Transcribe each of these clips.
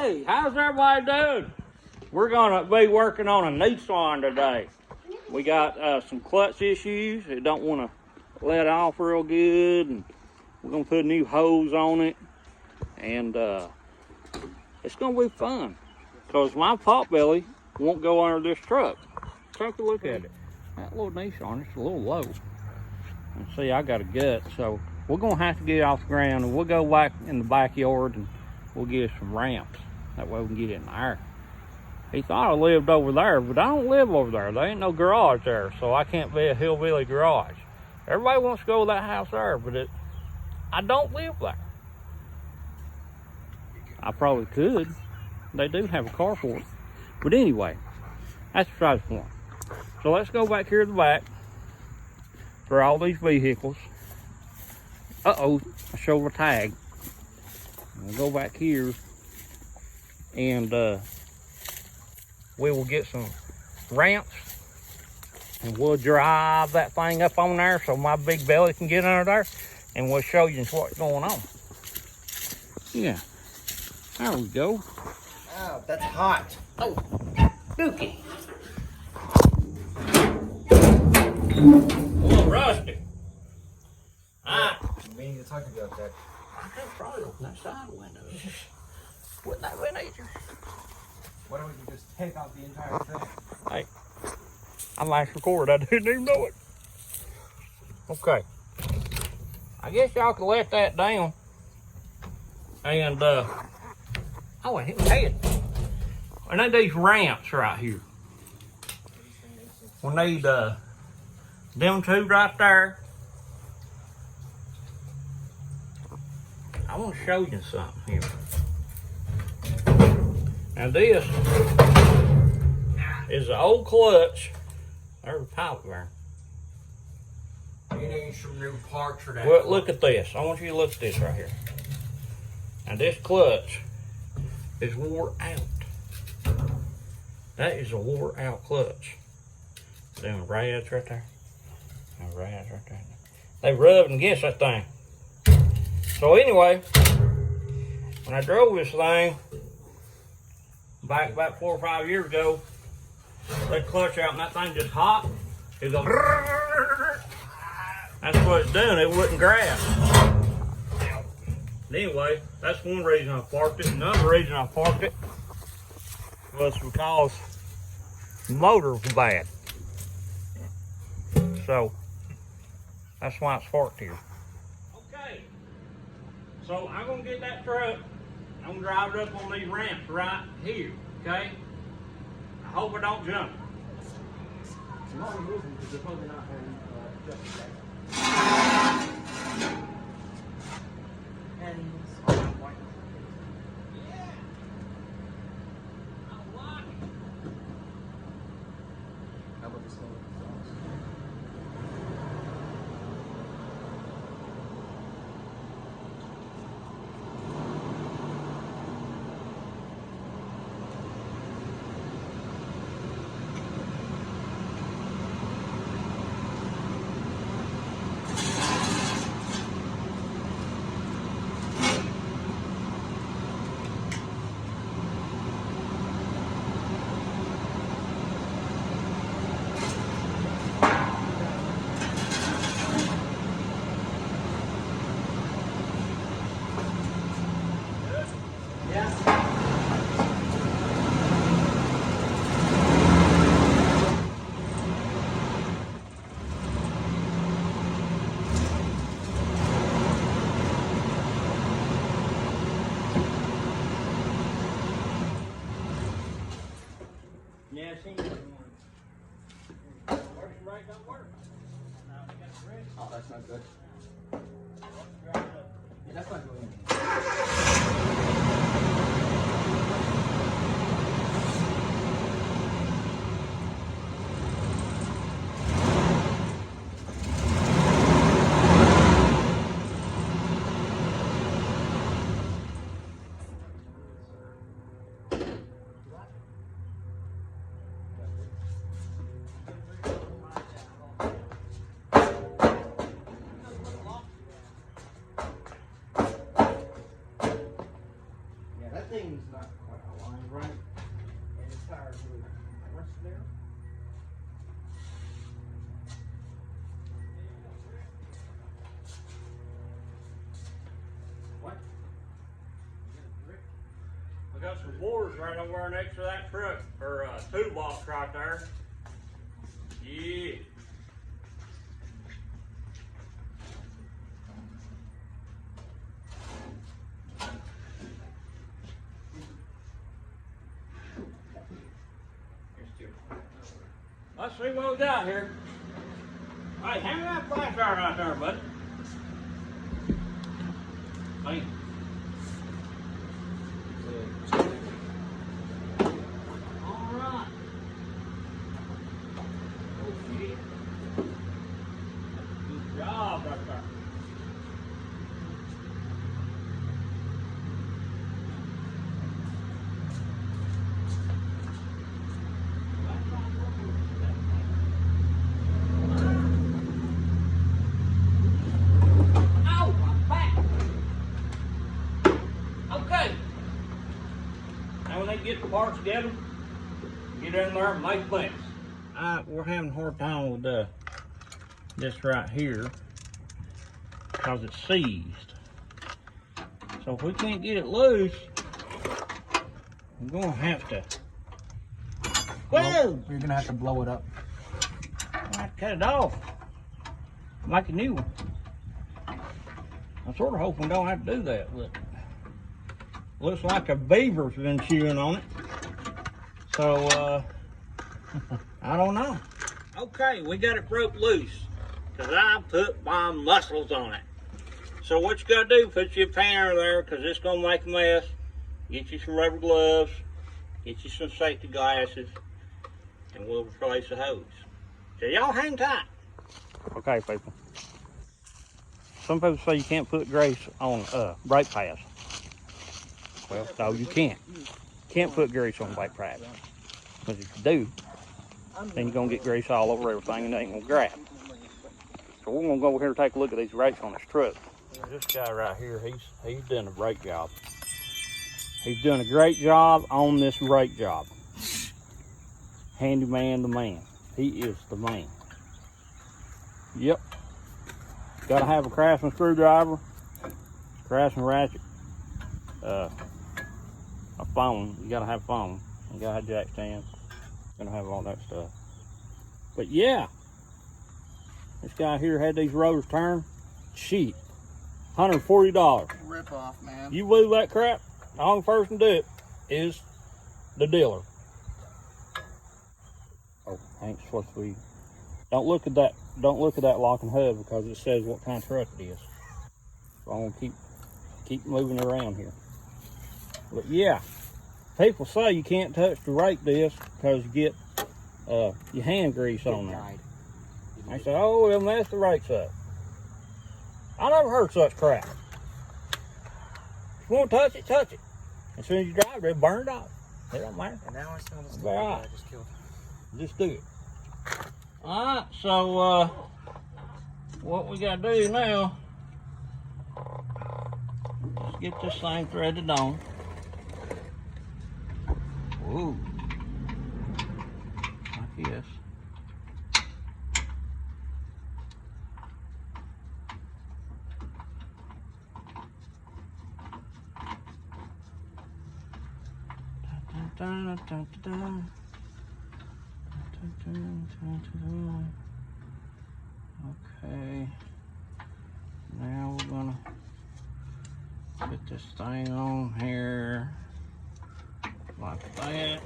Hey, how's everybody doing? We're gonna be working on a Nissan today. We got some clutch issues. It don't want to let off real good, and we're gonna put new hose on it, and it's gonna be fun because my pot belly won't go under this truck. Take a look at it. That little Nissan, it's a little low. And see, I got a gut, so we're gonna have to get it off the ground, and we'll go back in the backyard and we'll get some ramps. That way we can get it in there. He thought I lived over there, but I don't live over there. There ain't no garage there, so I can't be a Hillbilly garage. Everybody wants to go to that house there, but I don't live there. I probably could. They do have a carport. But anyway, that's besides the point. So let's go back here to the back for all these vehicles. Uh-oh, I showed a tag. We'll go back here and we will get some ramps and we'll drive that thing up on there so my big belly can get under there, and we'll show you what's going on. Yeah, there we go. Wow, that's hot. Oh, Dookie. A little rusty. We need to talk about that. I could probably open that side window. Wouldn't that been easier? Why don't we just take out the entire thing? Hey, I last recorded. I didn't even know it. Okay. I guess y'all can let that down. And, oh, I hit my head. I need these ramps right here. We need, them two right there. I want to show you something here. Now this is the old clutch. There's a pipe there. You need some new parts for that. Well, look at this. I want you to look at this right here. Now this clutch is wore out. That is a wore out clutch. Them rads right there. Them rads right there. They rubbing against that thing. So anyway, when I drove this thing back about 4 or 5 years ago, that clutch out and that thing just hot. It goes. That's what it's doing. It wouldn't grab. Anyway, that's one reason I parked it. Another reason I parked it was because the motor was bad. So that's why it's parked here. Okay. So I'm gonna get that truck. I'm gonna drive it up on these ramps right here. Okay. I hope I don't jump. I'm not moving because they're probably not just yet. And Yeah. I like it. how about this one? Yeah, I seen that one. Works right, don't work. Now we got it ready. Oh, that's not good. Drive it up. Yeah, that's not good. Thing's not quite Right. And the tires were, what's there? What? I got some boards right over there next to that truck, or toolbox right there. Yeah. Let's see what we got here. Hey, hand me that flashlight right there, buddy. Hey. All right. Oh, shit. Good job right there. Ow, my back. Okay. Now when they get the parts together, get in there and make things. We're having a hard time with this right here because it's seized. So if we can't get it loose, we're gonna have to. Whoa! You're gonna have to blow it up. I have to cut it off. Make a new one. I sort of hope we don't have to do that, but looks like a beaver's been chewing on it. So, I don't know. Okay, we got it broke loose because I put my muscles on it. So what you gotta do, put your pan in there because it's gonna make a mess. Get you some rubber gloves, get you some safety glasses, and we'll replace the hose. So y'all hang tight. Okay, people. Some people say you can't put grease on brake pads. Well, no, you can't. You can't put grease on brake pads. Because if you do, then you're going to get grease all over everything and it ain't going to grab. So we're going to go over here and take a look at these brakes on this truck. This guy right here, he's done a brake job. He's done a great job on this brake job. Handyman the man. He is the man. Yep. Got to have a Craftsman screwdriver, Craftsman ratchet, a phone. You got to have a phone. You got to have jack stands. Gonna have all that stuff. But yeah, this guy here had these rotors turned. Cheap. $140. Rip off, man. You believe that crap? The only person to do it is the dealer. Oh, ain't supposed to be. Don't look at that. Don't look at that lock and hub because it says what kind of truck it is. So I'm gonna keep moving around here. But yeah, people say you can't touch the brake disc because you get your hand grease on there. I say, oh, it'll mess the brakes up. I never heard such crap. If you want to touch it, touch it. As soon as you drive it, it'll burn it off. It don't matter. And now I smell the stuff Right. I just killed. Just do it. Alright, so what we gotta do now is get this thing threaded on. Ooh. Like this. Dun, dun, dun, dun, dun. Okay, now we're gonna put this thing on here like that.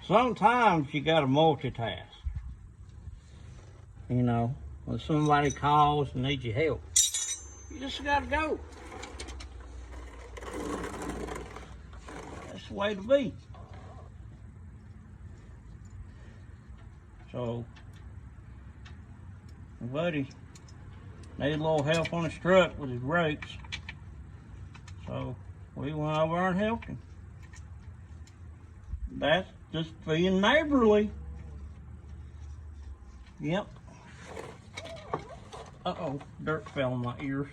Sometimes you gotta multitask. You know, when somebody calls and needs your help, you just gotta go. That's the way to be. So, my buddy needed a little help on his truck with his brakes. So we went over and helped him. That's just being neighborly. Yep. Uh-oh, dirt fell in my ears.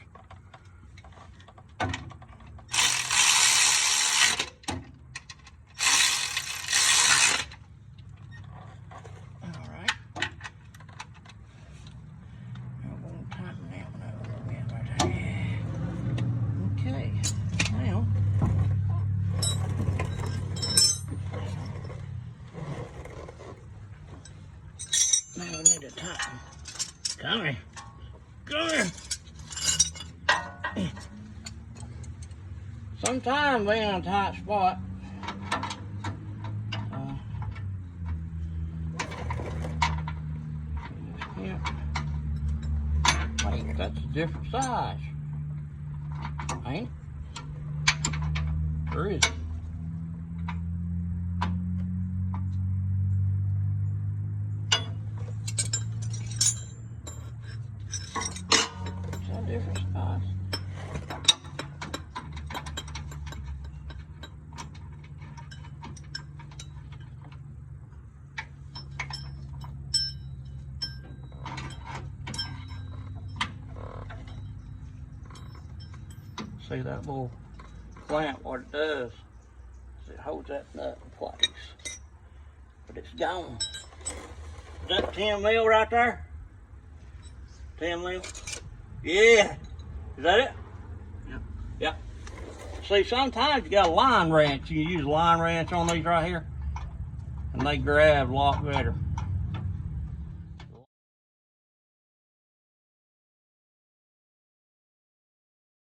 Now we need to tighten. Come here. Come here. Sometimes being in a tight spot, wait, that's a different size. Ain't it? Or is it? Different spots. See that little clamp, what it does is it holds that nut in place. But it's gone. Is that 10 mil right there? 10 mil? Yeah. Is that it? Yeah. Yep. See, sometimes you got a line wrench. You use a line wrench on these right here, and they grab a lot better.